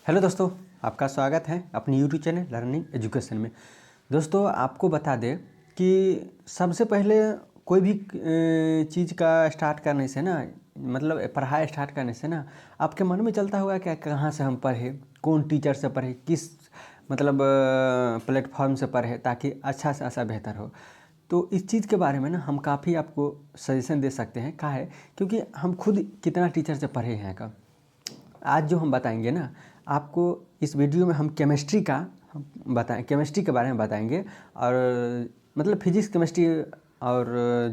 Hello दोस्तों, आपका स्वागत है अपनी यूट्यूब चैनल लर्निंग एजुकेशन में। दोस्तों, आपको बता दें कि सबसे पहले कोई भी चीज़ का स्टार्ट करने से ना, मतलब पढ़ाई स्टार्ट करने से ना, आपके मन में चलता होगा क्या कहाँ से हम पढ़े, कौन टीचर से पढ़े, किस मतलब प्लेटफॉर्म से पढ़े ताकि अच्छा से अच्छा बेहतर हो। तो इस चीज़ के बारे में ना हम काफ़ी आपको सजेशन दे सकते हैं। क्या है, क्योंकि हम खुद कितना टीचर से पढ़े हैं का। आज जो हम बताएंगे ना आपको, इस वीडियो में हम केमिस्ट्री के बारे में बताएंगे, और मतलब फिजिक्स केमिस्ट्री और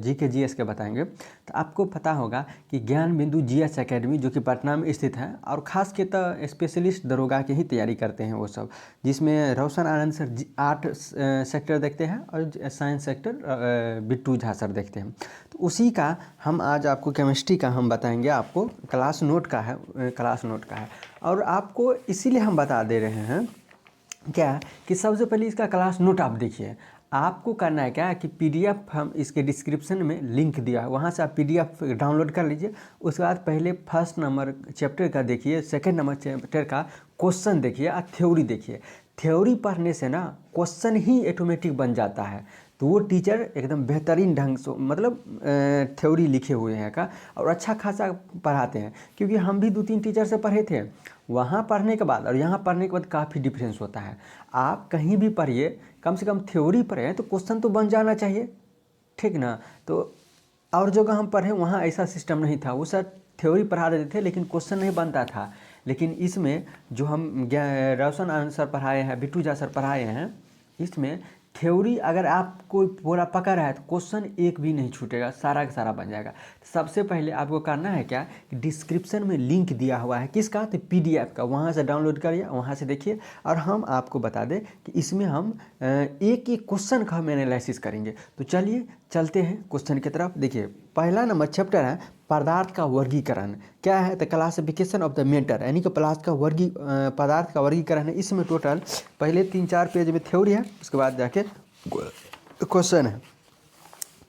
जीके जीएस के बताएंगे। तो आपको पता होगा कि ज्ञान बिंदु जीएस एकेडमी जो कि पटना में स्थित है, और ख़ास के तो स्पेशलिस्ट दरोगा की ही तैयारी करते हैं वो सब, जिसमें रोशन आनंद सर आर्ट सेक्टर देखते हैं और science sector Bittu Jha sir देखते हैं। तो उसी का हम आज आपको केमिस्ट्री का हम बताएंगे। आपको क्लास नोट का है और आपको इसीलिए हम बता दे रहे हैं क्या कि सबसे पहले इसका क्लास नोट आप देखिए। आपको करना है क्या कि पीडीएफ हम इसके डिस्क्रिप्शन में लिंक दिया है, वहाँ से आप पीडीएफ डाउनलोड कर लीजिए। उसके बाद पहले फर्स्ट नंबर चैप्टर का देखिए, सेकंड नंबर चैप्टर का क्वेश्चन देखिए और थ्योरी देखिए। थ्योरी पढ़ने से ना क्वेश्चन ही ऑटोमेटिक बन जाता है। तो वो टीचर एकदम बेहतरीन ढंग से मतलब थ्योरी लिखे हुए हैं का, और अच्छा खासा पढ़ाते हैं। क्योंकि हम भी 2-3 टीचर से पढ़े थे, वहाँ पढ़ने के बाद और यहाँ पढ़ने के बाद काफ़ी डिफरेंस होता है। आप कहीं भी पढ़िए, कम से कम थ्योरी पढ़ें तो क्वेश्चन तो बन जाना चाहिए, ठीक ना। तो और जगह हम पढ़े वहाँ ऐसा सिस्टम नहीं था, वो सर थ्योरी पढ़ा देते थे लेकिन क्वेश्चन नहीं बनता था। लेकिन इसमें जो हम रोशन आनंद सर पढ़ाए हैं, बिट्टू झा सर पढ़ाए हैं, इसमें थ्योरी अगर आपको पूरा पकड़ है तो क्वेश्चन एक भी नहीं छूटेगा, सारा का सारा बन जाएगा। सबसे पहले आपको करना है क्या कि डिस्क्रिप्शन में लिंक दिया हुआ है, किसका, तो पीडीएफ का, वहाँ से डाउनलोड करिए, वहाँ से देखिए। और हम आपको बता दें कि इसमें हम एक एक क्वेश्चन का हम एनालिसिस करेंगे। तो चलिए चलते हैं क्वेश्चन की तरफ। देखिए, पहला नंबर चैप्टर है पदार्थ का वर्गीकरण। क्या है, तो क्लासिफिकेशन ऑफ द मैटर, यानी कि पदार्थ का वर्गीकरण है। इसमें टोटल पहले 3-4 पेज में थ्योरी है, उसके बाद जाके क्वेश्चन है।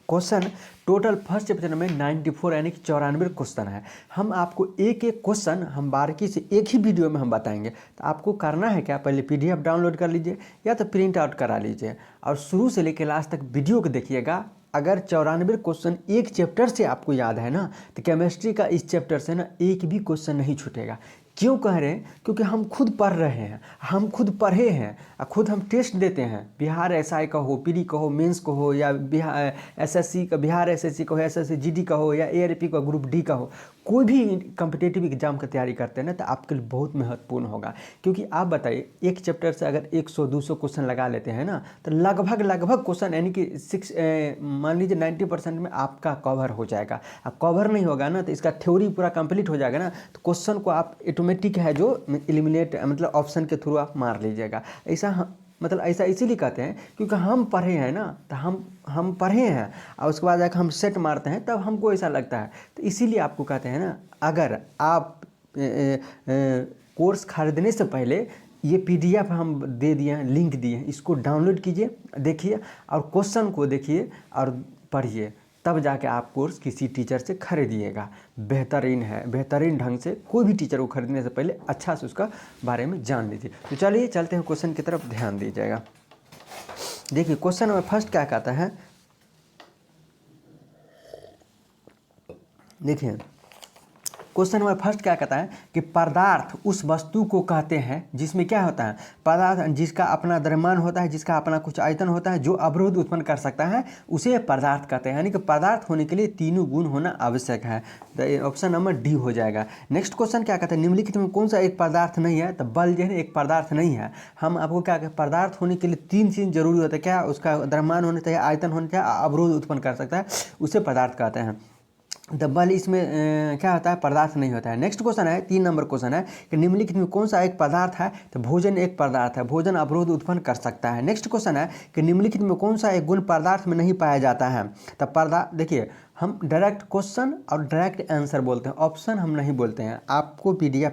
क्वेश्चन टोटल फर्स्ट चैप्टर में 94 यानी कि 94 क्वेश्चन है। हम आपको एक एक क्वेश्चन हम बारीकी से एक ही वीडियो में हम बताएंगे। तो आपको करना है क्या, पहले पीडीएफ डाउनलोड कर लीजिए या तो प्रिंट आउट करा लीजिए, और शुरू से लेकर लास्ट तक वीडियो को देखिएगा। अगर 94 क्वेश्चन एक चैप्टर से आपको याद है ना, तो केमिस्ट्री का इस चैप्टर से ना एक भी क्वेश्चन नहीं छूटेगा। क्यों कह रहे हैं, क्योंकि हम खुद पढ़ रहे हैं, हम खुद पढ़े हैं, खुद हम टेस्ट देते हैं। बिहार एसआई का हो, पीडी का हो, मेंस को हो, या बिहार एसएससी का, बिहार एसएससी का हो, एसएससी जीडी का हो, या एआरपी का ग्रुप डी का हो, कोई भी कम्पिटेटिव एग्जाम की तैयारी करते हैं ना, तो आपके लिए बहुत महत्वपूर्ण होगा। क्योंकि आप बताइए, एक चैप्टर से अगर 100-200 क्वेश्चन लगा लेते हैं ना, तो लगभग क्वेश्चन यानी कि मान लीजिए 90% में आपका कवर हो जाएगा। अब कवर नहीं होगा ना, तो इसका थ्योरी पूरा कंप्लीट हो जाएगा ना, तो क्वेश्चन को आप ऑटोमेटिक है जो एलिमिनेट मतलब ऑप्शन के थ्रू आप मार लीजिएगा। ऐसा इसीलिए कहते हैं क्योंकि हम पढ़े हैं ना, तो हम पढ़े हैं और उसके बाद जाकर हम सेट मारते हैं, तब हमको ऐसा लगता है। तो इसीलिए आपको कहते हैं ना, अगर आप कोर्स खरीदने से पहले ये पीडीएफ हम दे दिए हैं, लिंक दिए हैं, इसको डाउनलोड कीजिए, देखिए और क्वेश्चन को देखिए और पढ़िए, तब जाके आप कोर्स किसी टीचर से खरीदिएगा। बेहतरीन है, बेहतरीन ढंग से कोई भी टीचर को खरीदने से पहले अच्छा से उसका बारे में जान लीजिए। तो चलिए चलते हैं क्वेश्चन की तरफ, ध्यान दीजिएगा। देखिए, क्वेश्चन में फर्स्ट क्या कहता है, देखिए क्वेश्चन नंबर फर्स्ट क्या कहता है कि पदार्थ उस वस्तु को कहते हैं जिसमें क्या होता है, पदार्थ जिसका अपना द्रव्यमान होता है, जिसका अपना कुछ आयतन होता है, जो अवरोध उत्पन्न कर सकता है, उसे पदार्थ कहते हैं। यानी कि पदार्थ होने के लिए तीनों गुण होना आवश्यक है। तो ऑप्शन नंबर डी हो जाएगा। नेक्स्ट क्वेश्चन क्या कहता है, निम्नलिखित में कौन सा एक पदार्थ नहीं है, तो बल जो है एक पदार्थ नहीं है। हम आपको क्या कहते हैं, पदार्थ होने के लिए 3 चीज़ जरूरी होता है। क्या, उसका द्रव्यमान होना चाहिए, आयतन होना चाहिए, अवरोध उत्पन्न कर सकता है, उसे पदार्थ कहते हैं। द बल इसमें क्या होता है, पदार्थ नहीं होता है। नेक्स्ट क्वेश्चन है, 3 नंबर क्वेश्चन है कि निम्नलिखित में कौन सा एक पदार्थ है, तो भोजन एक पदार्थ है, भोजन अवरोध उत्पन्न कर सकता है। नेक्स्ट क्वेश्चन है कि निम्नलिखित में कौन सा एक गुण पदार्थ में नहीं पाया जाता है, तो पदार्थ, देखिए हम डायरेक्ट क्वेश्चन और डायरेक्ट आंसर बोलते हैं, ऑप्शन हम नहीं बोलते हैं। आपको पीडीएफ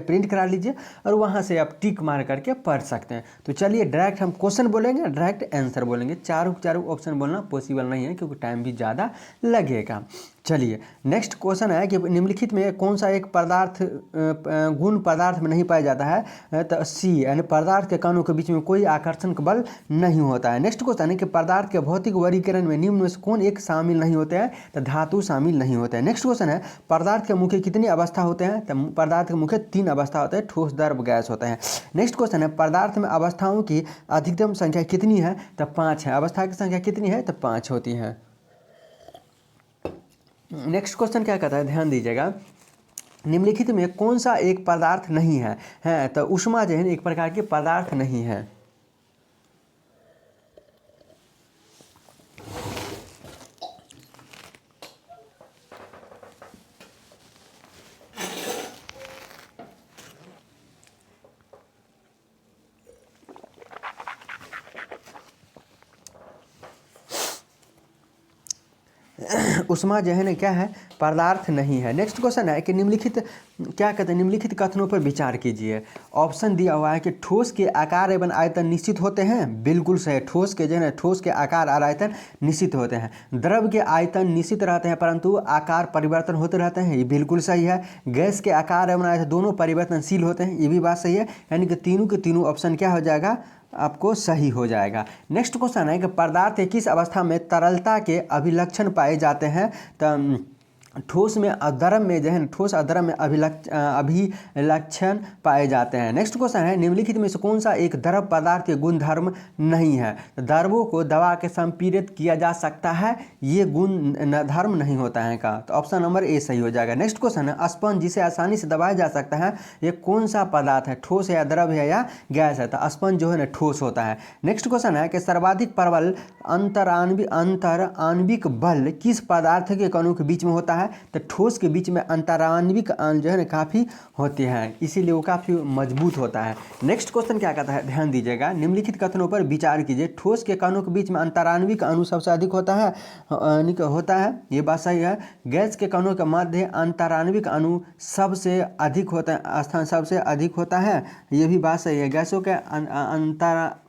प्रिंट करा लीजिए और वहाँ से आप टिक मार करके पढ़ सकते हैं। तो चलिए डायरेक्ट हम क्वेश्चन बोलेंगे, डायरेक्ट आंसर बोलेंगे। चारों ऑप्शन बोलना पॉसिबल नहीं है क्योंकि टाइम भी ज़्यादा लगेगा। चलिए नेक्स्ट क्वेश्चन है कि निम्नलिखित में कौन सा एक पदार्थ गुण पदार्थ में नहीं पाया जाता है। तो सी यानी पदार्थ के कणों के बीच में कोई आकर्षण बल नहीं होता है। नेक्स्ट क्वेश्चन है कि पदार्थ के भौतिक वर्गीकरण में निम्न में से कौन एक शामिल नहीं होते हैं। तो धातु शामिल नहीं होते हैं। नेक्स्ट क्वेश्चन है पदार्थ के मुख्य कितनी अवस्था होते हैं। तो पदार्थ के मुख्य 3 अवस्था होते हैं, ठोस, द्रव, गैस होते हैं। नेक्स्ट क्वेश्चन है पदार्थ में अवस्थाओं की अधिकतम संख्या कितनी है। तो 5 है। अवस्था की संख्या कितनी है। तो 5 होती है। नेक्स्ट क्वेश्चन क्या कहता है, ध्यान दीजिएगा, निम्नलिखित में कौन सा एक पदार्थ नहीं है। तो ऊष्मा जो है एक प्रकार के पदार्थ नहीं है। ऊष्मा जो है ना क्या है, पदार्थ नहीं है। नेक्स्ट क्वेश्चन है कि निम्नलिखित क्या कहते हैं, निम्नलिखित कथनों पर विचार कीजिए। ऑप्शन दिया हुआ है कि ठोस के आकार एवं आयतन निश्चित होते हैं, बिल्कुल सही। ठोस के जो है ना, ठोस के आकार और आयतन निश्चित होते हैं। द्रव के आयतन निश्चित रहते हैं परंतु आकार परिवर्तन होते रहते हैं, ये बिल्कुल सही है। गैस के आकार एवं आयतन दोनों परिवर्तनशील होते हैं, ये भी बात सही है। यानी कि तीनों के तीनों ऑप्शन क्या हो जाएगा, आपको सही हो जाएगा। नेक्स्ट क्वेश्चन है कि पदार्थ के किस अवस्था में तरलता के अभिलक्षण पाए जाते हैं। तो ठोस में और द्रव में जो है, ठोस और द्रव में अभिलक्षण पाए जाते हैं। नेक्स्ट क्वेश्चन है निम्नलिखित में से कौन सा एक द्रव पदार्थ के गुणधर्म नहीं है। तो द्रवों को दबा के संपीड़ित किया जा सकता है, ये गुण धर्म नहीं होता है का। तो ऑप्शन नंबर ए सही हो जाएगा। नेक्स्ट क्वेश्चन है स्पंज जिसे आसानी से दबाया जा सकता है, ये कौन सा पदार्थ है, ठोस है या द्रव है या गैस है। तो स्पंज जो है ना ठोस होता है। नेक्स्ट क्वेश्चन है कि सर्वाधिक प्रबल अंतराण्विक बल किस पदार्थ के कणों के बीच में होता है। तो ठोस के बीच में अंतराण्विक जो है ना काफ़ी होते हैं, इसीलिए वो काफ़ी मजबूत होता है। नेक्स्ट क्वेश्चन क्या कहता है, ध्यान दीजिएगा, निम्नलिखित कथनों पर विचार कीजिए। ठोस के कणों के बीच में अंतराण्विक अणु सबसे अधिक होता है, ये बात सही है। गैस के कणों के मध्य अंतराण्विक अणु सबसे अधिक होता है, स्थान सबसे अधिक होता है, ये भी बात सही है। गैसों के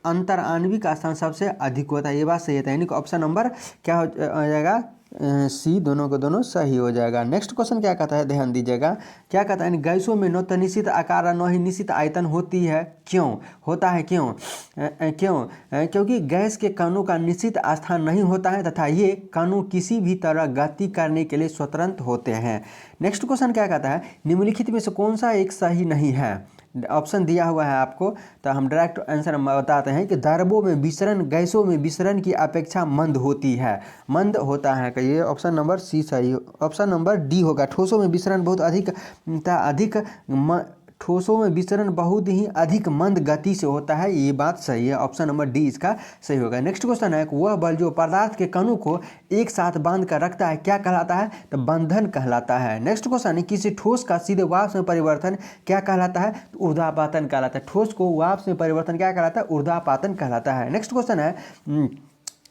अंतराण्विक स्थान सबसे अधिक होता है, ये बात सही है। यानी कि ऑप्शन नंबर क्या हो जाएगा, सी, दोनों को दोनों सही हो जाएगा। नेक्स्ट क्वेश्चन क्या कहता है, ध्यान दीजिएगा, क्या कहता है, गैसों में न तो निश्चित आकार और न ही निश्चित आयतन होती है, क्यों होता है, क्योंकि गैस के कणों का निश्चित स्थान नहीं होता है तथा ये कणों किसी भी तरह गति करने के लिए स्वतंत्र होते हैं। नेक्स्ट क्वेश्चन क्या कहता है, निम्नलिखित में से कौन सा एक सही नहीं है। ऑप्शन दिया हुआ है आपको, तो हम डायरेक्ट आंसर बताते हैं कि द्रवों में विसरण गैसों में विसरण की अपेक्षा मंद होता है। कि ये ऑप्शन नंबर सी सही, ऑप्शन नंबर डी होगा। ठोसों में विसरण ठोसों में विसरण बहुत ही अधिक मंद गति से होता है, ये बात सही है। ऑप्शन नंबर डी इसका सही होगा। नेक्स्ट क्वेश्चन है वह बल जो पदार्थ के कणों को एक साथ बांध कर रखता है क्या कहलाता है। तो बंधन कहलाता है। नेक्स्ट क्वेश्चन है किसी ठोस का सीधे वाष्प में परिवर्तन क्या कहलाता है। तो ऊर्ध्वापातन कहलाता है। ठोस को वाष्प में परिवर्तन क्या कहलाता है, ऊर्ध्वापातन कहलाता है। नेक्स्ट क्वेश्चन है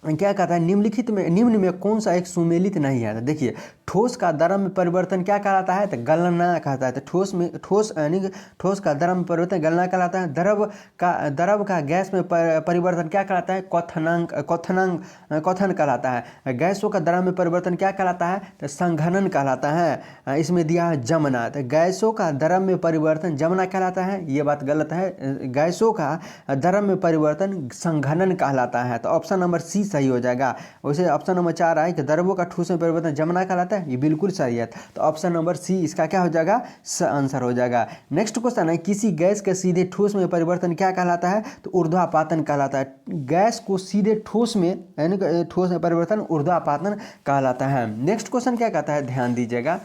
क्या कहता है, निम्न में कौन सा एक सुमेलित नहीं है। तो देखिए, ठोस का द्रव में परिवर्तन क्या कहलाता है। तो गलना कहता है। तो ठोस का द्रव में परिवर्तन गलना कहलाता है। द्रव का गैस में परिवर्तन क्या कहलाता है, क्वथन कहलाता है। गैसों का द्रव में परिवर्तन क्या कहलाता है, तो संघनन कहलाता है। इसमें दिया है जमना। तो गैसों का द्रव में परिवर्तन जमना कहलाता है, ये बात गलत है। गैसों का द्रव में परिवर्तन संघनन कहलाता है। तो ऑप्शन नंबर सी सही हो जाएगा। वैसे ऑप्शन नंबर 4 है कि द्रवों का ठोस में परिवर्तन जमना कहलाता है, ये बिल्कुल सही है। तो ऑप्शन नंबर सी इसका क्या हो जाएगा, आंसर हो जाएगा। नेक्स्ट क्वेश्चन है किसी गैस के सीधे ठोस में परिवर्तन क्या कहलाता है। तो ऊर्ध्वापातन कहलाता है। गैस को सीधे ठोस में यानी ठोस में परिवर्तन ऊर्ध्वापातन कहलाता है। नेक्स्ट क्वेश्चन क्या कहता है, ध्यान दीजिएगा,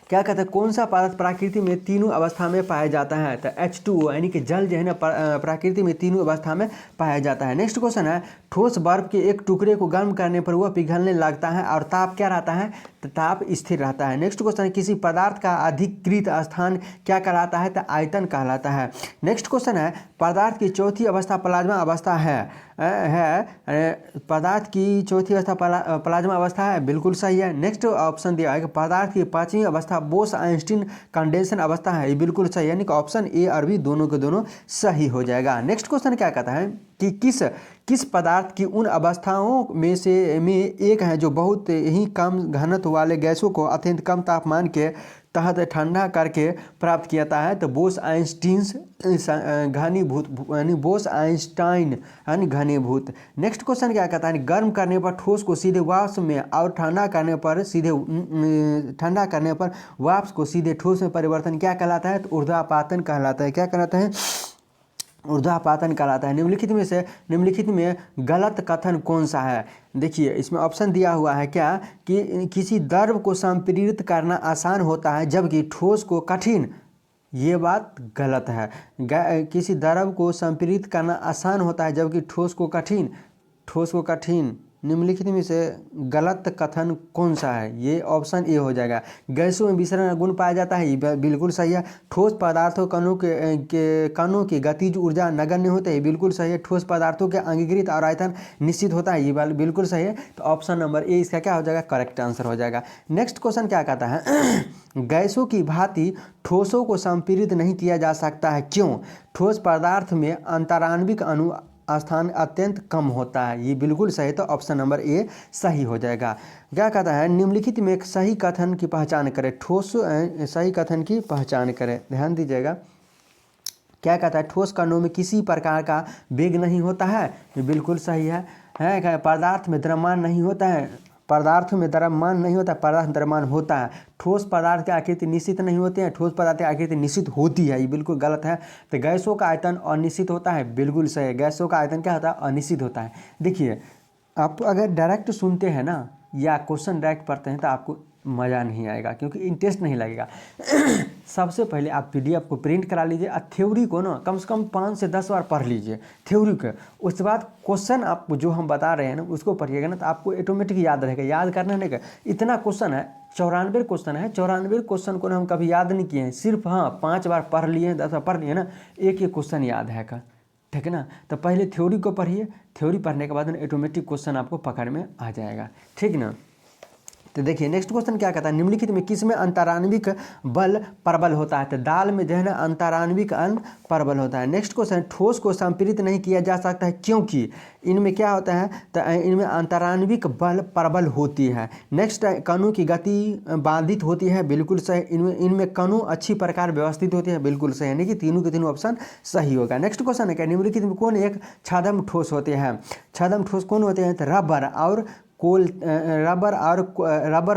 क्या कहता है, कौन सा पदार्थ प्रकृति में तीनों अवस्था में पाया जाता है। तो H2O यानी कि जल जो है ना प्रकृति में तीनों अवस्था में पाया जाता है। नेक्स्ट क्वेश्चन है ठोस बर्फ के एक टुकड़े को गर्म करने पर वह पिघलने लगता है और ताप क्या रहता है, तो ताप स्थिर रहता है। नेक्स्ट क्वेश्चन है किसी पदार्थ का अधिकृत स्थान क्या कहलाता है, तो आयतन कहलाता है। नेक्स्ट क्वेश्चन है पदार्थ की चौथी अवस्था प्लाज्मा अवस्था है, पदार्थ की चौथी अवस्था प्लाज्मा अवस्था है, बिल्कुल सही है। नेक्स्ट ऑप्शन दिया है कि पदार्थ की पांचवी अवस्था बोस आइंस्टीन कंडेंसन अवस्था है, ये बिल्कुल सही है, यानी कि ऑप्शन ए और बी दोनों के दोनों सही हो जाएगा। नेक्स्ट क्वेश्चन क्या कहता है कि किस पदार्थ की उन अवस्थाओं में एक है जो बहुत ही कम घनत्व वाले गैसों को अत्यंत कम तापमान के तहत ठंडा करके प्राप्त किया जाता है? तो बोस आइंस्टीन घनीभूत, यानी बोस आइंस्टाइन यानी घनीभूत। नेक्स्ट क्वेश्चन क्या कहता है, गर्म करने पर ठोस को सीधे वाष्प में और ठंडा करने पर वाष्प को सीधे ठोस में परिवर्तन क्या कहलाता है? तो ऊर्ध्वापातन कहलाता है। क्या कहलाता है? ऊर्ध्वापातन कहलाता है। निम्नलिखित में गलत कथन कौन सा है? देखिए इसमें ऑप्शन दिया हुआ है क्या कि किसी द्रव को संपीड़ित करना आसान होता है जबकि ठोस को कठिन, ये बात गलत है। किसी द्रव को संपीड़ित करना आसान होता है जबकि ठोस को कठिन। निम्नलिखित में से गलत कथन कौन सा है? ये ऑप्शन ए हो जाएगा। गैसों में विसरण गुण पाया जाता है, ये बिल्कुल सही है। ठोस पदार्थों कणों की गतिज ऊर्जा नगण्य होते हैं, बिल्कुल सही है। ठोस पदार्थों के अंगीकृत और आयतन निश्चित होता है, ये बिल्कुल सही है। तो ऑप्शन नंबर ए इसका क्या हो जाएगा? करेक्ट आंसर हो जाएगा। नेक्स्ट क्वेश्चन क्या कहता है गैसों की भांति ठोसों को संपीड़ित नहीं किया जा सकता है, क्यों? ठोस पदार्थ में अंतराण्विक अणु स्थान अत्यंत कम होता है, ये बिल्कुल सही। तो ऑप्शन नंबर ए सही हो जाएगा। क्या कहता है निम्नलिखित में एक सही कथन की पहचान करें। सही कथन की पहचान करें, ध्यान दीजिएगा। क्या कहता है ठोस कणों में किसी प्रकार का वेग नहीं होता है, ये बिल्कुल सही है। पदार्थ में द्रव्यमान नहीं होता है, पदार्थ द्रव्यमान होता है। ठोस पदार्थ की आकृति निश्चित नहीं होती है, ठोस पदार्थ की आकृति निश्चित होती है, ये बिल्कुल गलत है। तो गैसों का आयतन अनिश्चित होता है, बिल्कुल सही है। गैसों का आयतन क्या होता है? अनिश्चित होता है। देखिए आप अगर डायरेक्ट सुनते हैं ना या क्वेश्चन डायरेक्ट पढ़ते हैं तो आपको मज़ा नहीं आएगा, क्योंकि इंटरेस्ट नहीं लगेगा। सबसे पहले आप पीडीएफ को प्रिंट करा लीजिए और थ्योरी को ना कम से कम 5 से 10 बार पढ़ लीजिए थ्योरी को। उसके बाद क्वेश्चन आप जो हम बता रहे हैं ना उसको पढ़िएगा ना, तो आपको ऑटोमेटिक याद रहेगा। याद करना नहीं, इतना क्वेश्चन है, 94 क्वेश्चन है। 94 क्वेश्चन को ना हम कभी याद नहीं किए हैं, सिर्फ 5 बार पढ़ लिए हैं, 10 बार पढ़ लिए ना, एक क्वेश्चन याद है का, ठीक है ना। तो पहले थ्योरी को पढ़िए, थ्योरी पढ़ने के बाद ऑटोमेटिक क्वेश्चन आपको पकड़ में आ जाएगा, ठीक ना। तो देखिए नेक्स्ट क्वेश्चन क्या कहता है निम्नलिखित में किसमें अंतराण्विक बल प्रबल होता है? तो दाल में जो है ना अंतराण्विक प्रबल होता है। नेक्स्ट क्वेश्चन ठोस को संपीड़ित नहीं किया जा सकता है क्योंकि इनमें क्या होता है? तो इनमें अंतराण्विक बल प्रबल होती है। नेक्स्ट कणों की गति बाधित होती है, बिल्कुल सही। इनमें कणों अच्छी प्रकार व्यवस्थित होती है, बिल्कुल सही, यानी कि तीनों के तीनों ऑप्शन सही होगा। नेक्स्ट क्वेश्चन है क्या निम्नलिखित में कौन एक छद्म ठोस होते हैं? छद्म ठोस कौन होते हैं? तो रबर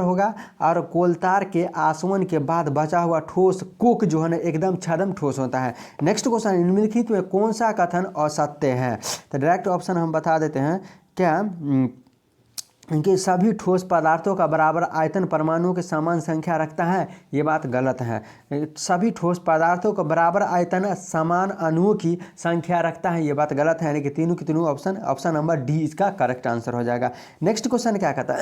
होगा और कोलतार के आसवन के बाद बचा हुआ ठोस कोक जो है ना एकदम छद्म ठोस होता है। नेक्स्ट क्वेश्चन निम्नलिखित में कौन सा कथन असत्य है? तो डायरेक्ट ऑप्शन हम बता देते हैं क्या कि सभी ठोस पदार्थों का बराबर आयतन परमाणुओं की समान संख्या रखता है, ये बात गलत है। सभी ठोस पदार्थों का बराबर आयतन समान अणुओं की संख्या रखता है, ये बात गलत है, यानी कि तीनों की तीनों ऑप्शन नंबर डी इसका करेक्ट आंसर हो जाएगा। नेक्स्ट क्वेश्चन क्या कहता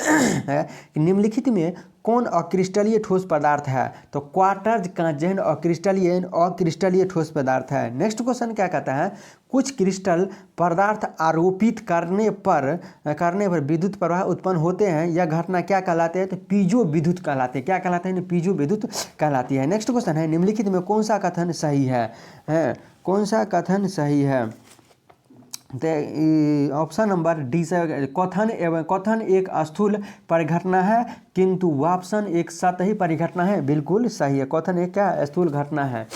है कि निम्नलिखित में कौन अक्रिस्टलीय ठोस पदार्थ है? तो क्वार्टज कांचन अक्रिस्टलीय ठोस पदार्थ है। नेक्स्ट क्वेश्चन क्या कहता है कुछ क्रिस्टल पदार्थ आरोपित करने पर विद्युत प्रवाह उत्पन्न होते हैं, यह घटना क्या कहलाते हैं? तो पीजो विद्युत कहलाते हैं। क्या कहलाते हैं? पीजो विद्युत कहलाती है। नेक्स्ट क्वेश्चन है निम्नलिखित में कौन सा कथन सही है? कौन सा कथन सही है? तो ऑप्शन नंबर डी से कथन एक स्थूल परिघटना है किंतु वाष्पन एक सतही परिघटना है, बिल्कुल सही है। कथन एक क्या स्थूल घटना है,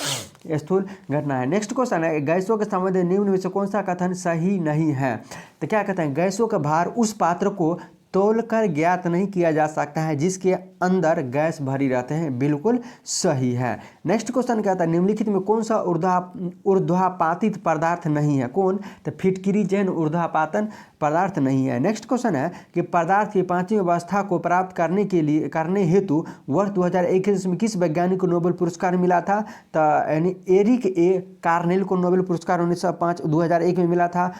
स्थूल घटना है। नेक्स्ट क्वेश्चन है गैसों के संबंध निम्न में से कौन सा कथन सही नहीं है? तो क्या कहते हैं गैसों का भार उस पात्र को तोलकर ज्ञात नहीं किया जा सकता है जिसके अंदर गैस भरी रहते हैं, बिल्कुल सही है। नेक्स्ट क्वेश्चन कहता है निम्नलिखित में कौन सा ऊर्ध्वापातित पदार्थ नहीं है? कौन? तो फिटकिरी जैन ऊर्ध्वापातन पदार्थ नहीं है। नेक्स्ट क्वेश्चन है कि पदार्थ की पांचवी अवस्था को प्राप्त करने हेतु वर्ष 2021 में किस वैज्ञानिक को नोबेल पुरस्कार मिला था? तो यानी एरिक ए कार्नेल को नोबेल पुरस्कार 2001 में मिला था।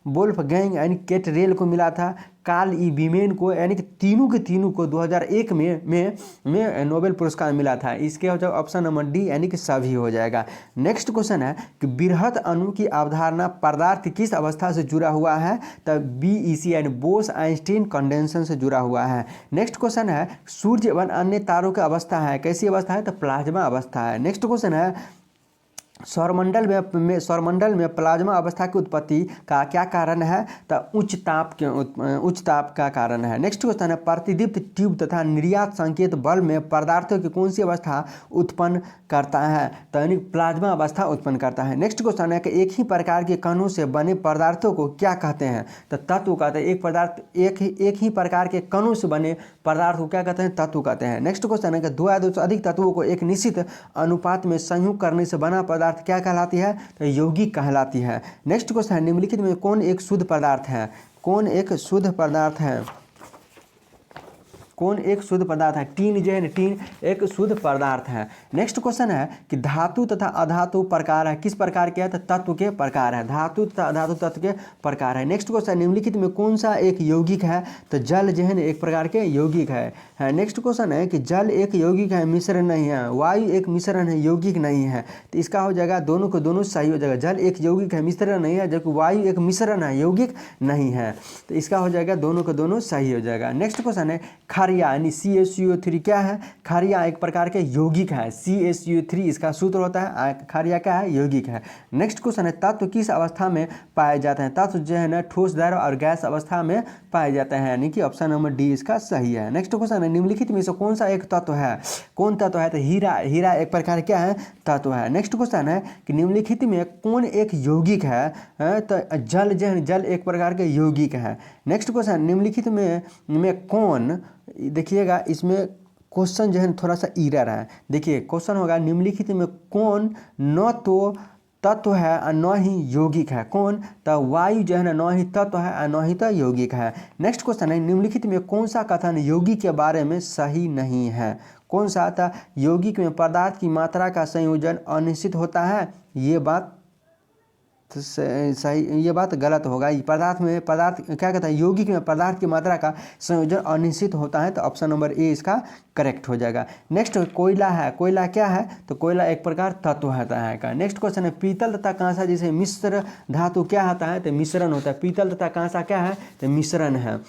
वोल्फ गैंग यानी केट रेल को मिला था, कार्ल ई बीमेन को, यानी कि तीनों के तीनों को 2001 में नोबेल पुरस्कार मिला था। इसके हो जाएगा ऑप्शन नंबर डी यानी कि सभी हो जाएगा। नेक्स्ट क्वेश्चन है कि बृहत अणु की अवधारणा पदार्थ किस अवस्था से जुड़ा हुआ है, तब BEC यानी बोस आइंस्टीन कंडेंसन से जुड़ा हुआ है। नेक्स्ट क्वेश्चन है सूर्य व अन्य तारों की अवस्था है, कैसी अवस्था है, तो प्लाज्मा अवस्था है। नेक्स्ट क्वेश्चन है सौरमंडल में प्लाज्मा अवस्था की उत्पत्ति का क्या कारण है, तो उच्च ताप का कारण है। नेक्स्ट क्वेश्चन है प्रतिदीप्त ट्यूब तथा निर्यात संकेत बल्ब में पदार्थों की कौन सी अवस्था उत्पन्न करता है, तो यानी प्लाज्मा अवस्था उत्पन्न करता है। नेक्स्ट क्वेश्चन है कि एक ही प्रकार के कणों से बने पदार्थों को क्या कहते हैं, तो तत्व कहते हैं। एक ही प्रकार के कणों से बने पदार्थ को क्या कहते हैं, तत्व कहते हैं। नेक्स्ट क्वेश्चन है कि दो या दो से अधिक तत्वों को एक निश्चित अनुपात में संयुक्त करने से बना पदार्थ क्या कहलाती है, तो यौगिक कहलाती है। नेक्स्ट क्वेश्चन है निम्नलिखित में कौन एक शुद्ध पदार्थ है, कौन एक शुद्ध पदार्थ है, कौन एक शुद्ध पदार्थ है, टीन जो है ना, टीन एक शुद्ध पदार्थ है। नेक्स्ट क्वेश्चन है कि धातु तथा अधातु प्रकार है, किस प्रकार के है, तो तत्व के प्रकार है, धातु तथा अधातु तत्व के प्रकार है। नेक्स्ट क्वेश्चन निम्नलिखित में कौन सा एक यौगिक है, तो जल जो है ना एक प्रकार के यौगिक है। नेक्स्ट क्वेश्चन है कि जल एक यौगिक है, मिश्रण नहीं है, वायु एक मिश्रण है, यौगिक नहीं है, तो इसका हो जाएगा दोनों को दोनों सही हो जाएगा। जल एक यौगिक है, मिश्रण नहीं है, जबकि वायु एक मिश्रण है, यौगिक नहीं है, तो इसका हो जाएगा दोनों को दोनों सही हो जाएगा। नेक्स्ट क्वेश्चन है खारिया यानी CaCO3 क्या है, खारिया एक प्रकार के यौगिक है, CaCO3 इसका सूत्र होता है, खारिया क्या है, यौगिक है। नेक्स्ट क्वेश्चन है तत्व किस अवस्था में पाए जाते हैं, तत्व जो है ना ठोस द्रव और गैस अवस्था में पाए जाते हैं, यानी कि ऑप्शन नंबर डी इसका सही है। नेक्स्ट क्वेश्चन है निम्नलिखित में से कौन सा एक तत्व है, कौन तत्व है, तो हीरा एक प्रकार क्या है, तत्व है। नेक्स्ट क्वेश्चन है कि निम्नलिखित में कौन एक यौगिक है, तो जल जो है जल एक प्रकार के यौगिक है। नेक्स्ट क्वेश्चन निम्नलिखित में कौन, देखिएगा इसमें क्वेश्चन जो है थोड़ा सा एरर है। देखिए क्वेश्चन होगा निम्नलिखित में कौन न तो तत्व है और न ही यौगिक है, कौन, तो वायु जो है ना न ही तत्व है और न ही तो यौगिक है। नेक्स्ट क्वेश्चन है निम्नलिखित में कौन सा कथन यौगिक के बारे में सही नहीं है, कौन सा था, यौगिक में पदार्थ की मात्रा का संयोजन अनिश्चित होता है, ये बात सही, ये बात गलत होगा। पदार्थ क्या कहता है, यौगिक में पदार्थ की मात्रा का संयोजन अनिश्चित होता है, तो ऑप्शन नंबर ए इसका करेक्ट हो जाएगा। नेक्स्ट कोयला है, कोयला क्या है, तो कोयला एक प्रकार तत्व होता है का। नेक्स्ट क्वेश्चन है पीतल तथा कांसा जैसे मिश्र धातु क्या होता है, तो मिश्रण होता है, पीतल तथा कांसा क्या है, तो मिश्रण है।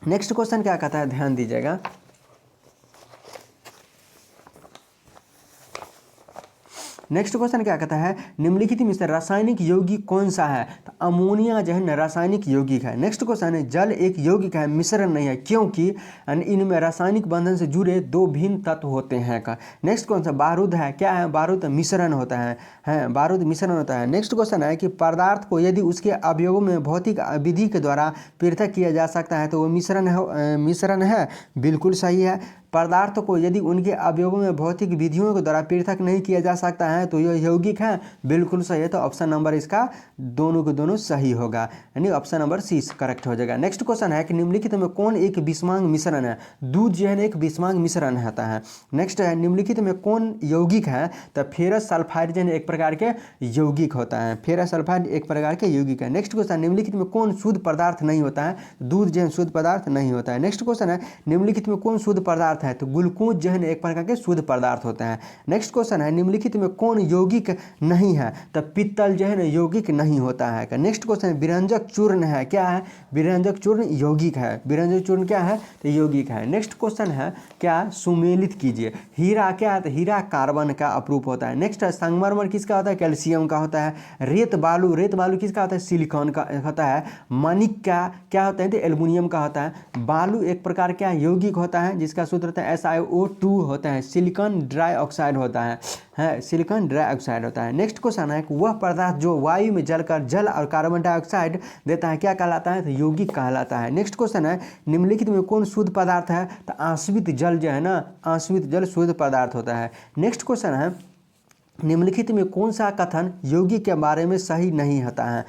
नेक्स्ट क्वेश्चन क्या कहता है, ध्यान दीजिएगा, नेक्स्ट क्वेश्चन क्या कहता है निम्नलिखित में से रासायनिक यौगिक कौन सा है, तो अमोनिया जो है ना रासायनिक यौगिक है। नेक्स्ट क्वेश्चन है जल एक यौगिक है, मिश्रण नहीं है, क्योंकि इनमें रासायनिक बंधन से जुड़े दो भिन्न तत्व होते हैं का। नेक्स्ट क्वेश्चन बारूद है, क्या है, बारूद मिश्रण होता है, बारूद मिश्रण होता है। नेक्स्ट क्वेश्चन है कि पदार्थ को यदि उसके अवयवों में भौतिक विधि के द्वारा पृथक किया जा सकता है तो वो मिश्रण है, बिल्कुल सही है। पदार्थ को यदि उनके अवयवों में भौतिक विधियों के द्वारा पृथक नहीं किया जा सकता है तो यह यौगिक है, बिल्कुल सही है, तो ऑप्शन नंबर इसका दोनों के दोनों सही होगा, यानी ऑप्शन नंबर सी करेक्ट हो जाएगा। नेक्स्ट क्वेश्चन है कि निम्नलिखित में कौन एक विषमांग मिश्रण है, दूध जो है एक विषमांग मिश्रण होता है। नेक्स्ट है निम्नलिखित में कौन यौगिक है, तो फेरस सल्फाइड जो है एक प्रकार के यौगिक होता है, फेरस सल्फाइड एक प्रकार के यौगिक है। नेक्स्ट क्वेश्चन निम्नलिखित में कौन शुद्ध पदार्थ नहीं होता है, दूध जो है शुद्ध पदार्थ नहीं होता है। नेक्स्ट क्वेश्चन है निम्नलिखित में कौन शुद्ध पदार्थ है, तो ग्लूकोज जो है एक प्रकार के शुद्ध पदार्थ होते हैं। नेक्स्ट क्वेश्चन है निम्नलिखित में कौन यौगिक नहीं है, तो पित्तल जो है ना यौगिक नहीं होता है। नेक्स्ट क्वेश्चन है विरंजक चूर्ण है, क्या है, विरंजक चूर्ण यौगिक है, विरंजक चूर्ण क्या है, तो यौगिक है। नेक्स्ट क्वेश्चन है क्या, सुमेलित कीजिए, हीरा क्या है, तो हीरा कार्बन का अपरूप होता है। नेक्स्ट है संगमरमर किसका होता है, कैल्शियम का होता है। रेत बालू किसका होता है, सिलिकॉन का होता है। मानिक का क्या होता है, तो एल्युमिनियम का होता है। बालू एक प्रकार क्या यौगिक होता है जिसका सूत्र होता है SiO2 होता है। सिलिकॉन डाइऑक्साइड होता है, सिलिकॉन डाइऑक्साइड होता है। नेक्स्ट क्वेश्चन है कि वह पदार्थ जो वायु में जलकर जल और कार्बन डाइऑक्साइड देता है क्या कहलाता है, तो यौगिक कहलाता है। नेक्स्ट क्वेश्चन है निम्नलिखित में कौन शुद्ध पदार्थ है, तो आश्रित जल जो है ना, आश्रित जल शुद्ध पदार्थ होता है। नेक्स्ट क्वेश्चन है निम्नलिखित में कौन सा कथन यौगिक के बारे में सही नहीं होता है,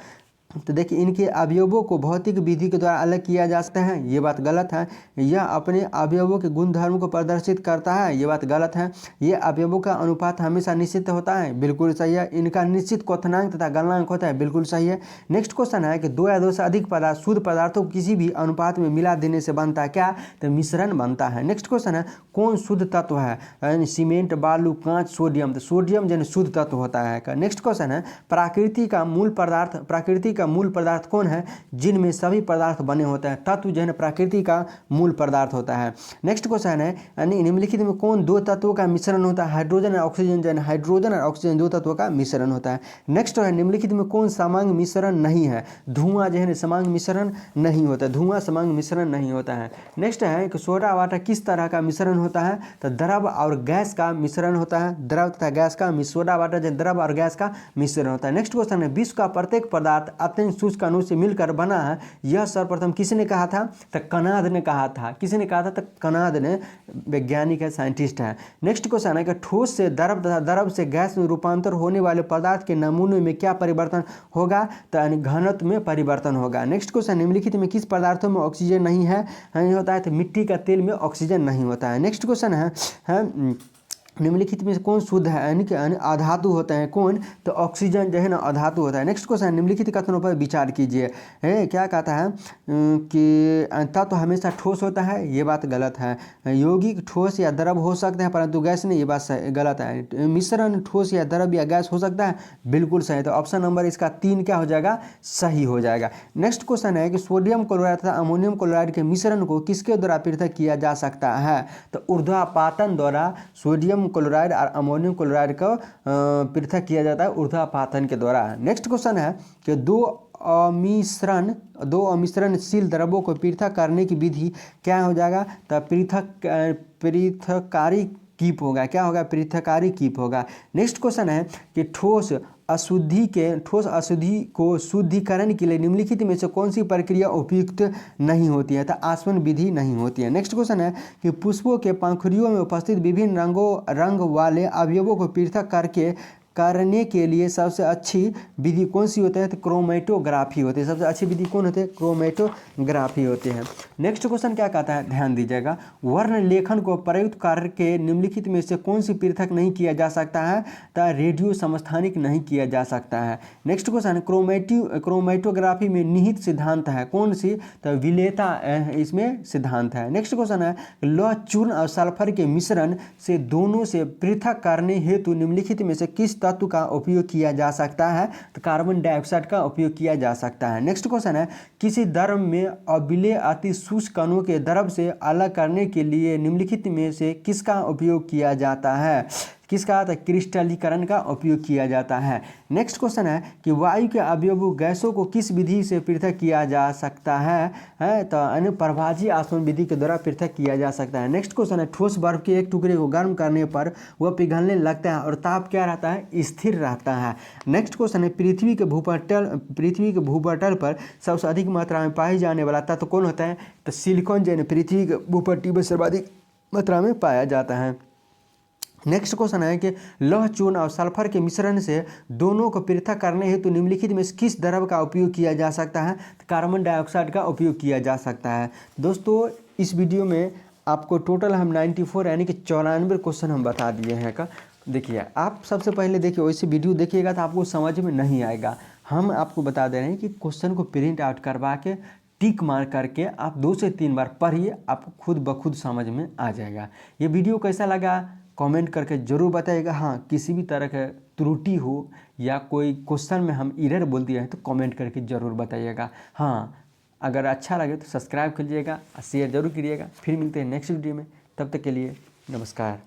तो देखिए इनके अवयवों को भौतिक विधि के द्वारा अलग किया जा सकता है, ये बात गलत है। यह अपने अवयवों के गुणधर्म को प्रदर्शित करता है, ये बात गलत है। ये अवयवों का अनुपात हमेशा निश्चित होता है, बिल्कुल सही है। इनका निश्चित क्वथनांक तथा गलनांक होता है, बिल्कुल सही है। नेक्स्ट क्वेश्चन है कि दो या दो से अधिक पदार्थ शुद्ध पदार्थों को किसी भी अनुपात में मिला देने से बनता है क्या, तो मिश्रण बनता है। नेक्स्ट क्वेश्चन है कौन शुद्ध तत्व है, यानी सीमेंट, बालू, कांच, सोडियम, तो सोडियम जो शुद्ध तत्व होता है। नेक्स्ट क्वेश्चन है प्रकृति का मूल पदार्थ कौन है, जिनमें सभी पदार्थ बने होते हैं। तत्व जो है प्रकृति का मूल पदार्थ होता है। नेक्स्ट क्वेश्चन है यानी निम्नलिखित में कौन दो तत्वों का मिश्रण होता है, हाइड्रोजन और ऑक्सीजन, जो है हाइड्रोजन और ऑक्सीजन दो तत्वों का मिश्रण होता है। नेक्स्ट है निम्नलिखित में कौन समांग मिश्रण नहीं है, धुआं जो है समांग मिश्रण नहीं होता, धुआं समांग मिश्रण नहीं होता है। नेक्स्ट है कि सोडा वाटर किस तरह का मिश्रण होता है, तो द्रव और गैस का मिश्रण होता है, द्रव तथा गैस का। सोडा वाटर जो द्रव और गैस का मिश्रण होता है। नेक्स्ट क्वेश्चन है विश्व का प्रत्येक पदार्थ अत्यंत शुष्क कणों से मिलकर बना है, यह सर्वप्रथम किसने कहा था, तो कनाद ने कहा था। किसने कहा था, तो कनाद ने, वैज्ञानिक है, साइंटिस्ट है। नेक्स्ट क्वेश्चन है कि ठोस से द्रव तथा द्रव से गैस में रूपांतर होने वाले पदार्थ के नमूने में क्या परिवर्तन होगा, तो यानी घनत्व में परिवर्तन होगा। नेक्स्ट क्वेश्चन निम्नलिखित में किस पदार्थों में ऑक्सीजन नहीं है, नहीं होता है, तो मिट्टी का तेल में ऑक्सीजन नहीं होता है। नेक्स्ट क्वेश्चन है निम्नलिखित में कौन शुद्ध है, यानी कि अधातु होते हैं कौन, तो ऑक्सीजन जो है ना अधातु होता है। नेक्स्ट क्वेश्चन निम्नलिखित कथनों पर विचार कीजिए। क्या कहता है कि तत्व हमेशा ठोस होता है, ये बात गलत है। यौगिक ठोस या द्रव हो सकते हैं परंतु गैस नहीं, ये बात गलत है। मिश्रण ठोस या द्रव या गैस हो सकता है, बिल्कुल सही। तो ऑप्शन नंबर इसका 3 क्या हो जाएगा, सही हो जाएगा। नेक्स्ट क्वेश्चन है कि सोडियम क्लोराइड तथा अमोनियम क्लोराइड के मिश्रण को किसके द्वारा पृथक किया जा सकता है, तो ऊर्ध्वापातन द्वारा सोडियम क्लोराइड और अमोनियम क्लोराइड को पृथक किया जाता है ऊर्ध्वापातन के द्वारा। नेक्स्ट क्वेश्चन है कि दो अमिश्रणशील द्रवों को पृथक करने की विधि क्या हो जाएगा, तो पृथकारी कीप होगा। क्या होगा, पृथकारी कीप होगा। नेक्स्ट क्वेश्चन है कि ठोस अशुद्धि को शुद्धिकरण के लिए निम्नलिखित में से कौन सी प्रक्रिया उपयुक्त नहीं होती है, तो आसवन विधि नहीं होती है। नेक्स्ट क्वेश्चन है कि पुष्पों के पंखुड़ियों में उपस्थित विभिन्न रंग वाले अवयवों को पृथक करने के लिए सबसे अच्छी विधि कौन सी होती है, तो क्रोमेटोग्राफी होती है। सबसे अच्छी विधि कौन होती है, क्रोमेटोग्राफी होती है। नेक्स्ट क्वेश्चन क्या कहता है, ध्यान दीजिएगा, वर्ण लेखन को प्रयुक्त करके निम्नलिखित में से कौन सी पृथक नहीं किया जा सकता है, तो रेडियो समस्थानिक नहीं किया जा सकता है। नेक्स्ट क्वेश्चन क्रोमेटोग्राफी में निहित सिद्धांत है कौन सी, तो विलेयता इसमें सिद्धांत है। नेक्स्ट क्वेश्चन है लौह चूर्ण और सल्फर के मिश्रण से दोनों से पृथक करने हेतु निम्नलिखित में से किस तत्व का उपयोग किया जा सकता है, तो कार्बन डाइऑक्साइड का उपयोग किया जा सकता है। नेक्स्ट क्वेश्चन है किसी द्रव में अम्लीय अति शुष्क कणों के द्रव से अलग करने के लिए निम्नलिखित में से किसका उपयोग किया जाता है, किसका, तो क्रिस्टलीकरण का उपयोग किया जाता है। नेक्स्ट क्वेश्चन है कि वायु के अवयवों गैसों को किस विधि से पृथक किया जा सकता है तो अनुप्रभाजी आसवन विधि के द्वारा पृथक किया जा सकता है। नेक्स्ट क्वेश्चन है ठोस बर्फ के एक टुकड़े को गर्म करने पर वह पिघलने लगता है और ताप क्या रहता है, स्थिर रहता है। नेक्स्ट क्वेश्चन है पृथ्वी के भूपटल पर सबसे अधिक मात्रा में पाई जाने वाला तत्व कौन होता है, तो सिलिकॉन जो है पृथ्वी के भूपट्टी पर सर्वाधिक मात्रा में पाया जाता है। नेक्स्ट क्वेश्चन है कि लौह चूर्ण और सल्फर के मिश्रण से दोनों को पृथक करने हेतु निम्नलिखित में किस द्रव का उपयोग किया जा सकता है, तो कार्बन डाइऑक्साइड का उपयोग किया जा सकता है। दोस्तों इस वीडियो में आपको टोटल हम 94 यानी कि 94 क्वेश्चन हम बता दिए हैं का। देखिए आप सबसे पहले देखिए वैसे वीडियो देखिएगा तो आपको समझ में नहीं आएगा। हम आपको बता दे रहे हैं कि क्वेश्चन को प्रिंट आउट करवा के टिक मार करके आप 2 से 3 बार पढ़िए, आपको खुद ब खुद समझ में आ जाएगा। ये वीडियो कैसा लगा कमेंट करके ज़रूर बताइएगा। हाँ किसी भी तरह का त्रुटि हो या कोई क्वेश्चन में हम एरर बोल दिए हैं तो कमेंट करके ज़रूर बताइएगा। हाँ अगर अच्छा लगे तो सब्सक्राइब कीजिएगा, शेयर जरूर कीजिएगा। फिर मिलते हैं नेक्स्ट वीडियो में, तब तक के लिए नमस्कार।